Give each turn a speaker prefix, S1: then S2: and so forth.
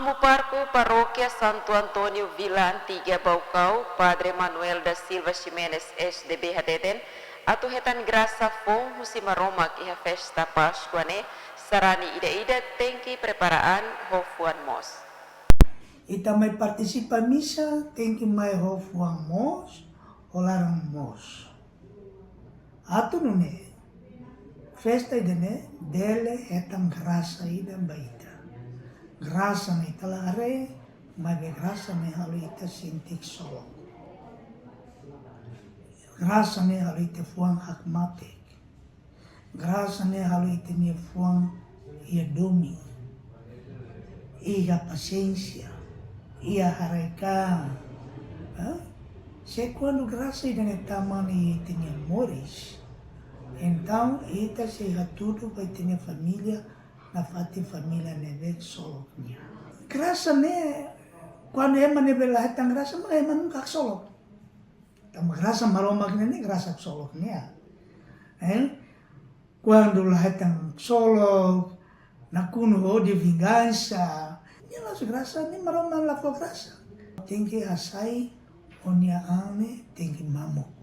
S1: Mamuparco Parroquia Santo Antonio Villa Antiga Baucau, Padre Manuel da Silva Ximenes SDB Hadeden, atau hetan graça fong husima romak iha festa Páscoa ne, sarani ida-ida tengki preparaan hofuan mos.
S2: Ita may participa misa, tengki may hofuan mos, olarang mos. Ato nune, festa idene, dele hetan graça ida baita. Graça na itala are, mabe graça ne halu ita sintik solo. Graça ne halu ita fuang hakmatek. Graça ne halu ita ne fuang ia domi. Ia paciência. Ia haraikan. Se quando graça ida ne tamani ita ne amores, então ita se tudo vai ter família, na fati família neve soloknya. Graça ne, quando ema neve lahetang graça, mas ema nunca solok. Tama graça maromak ne graça soloknya. Quando lahetang solok, nakuno de vingança, nilas graça ne maroman la graça. Tem que asai, onia ame, tem que mamuk.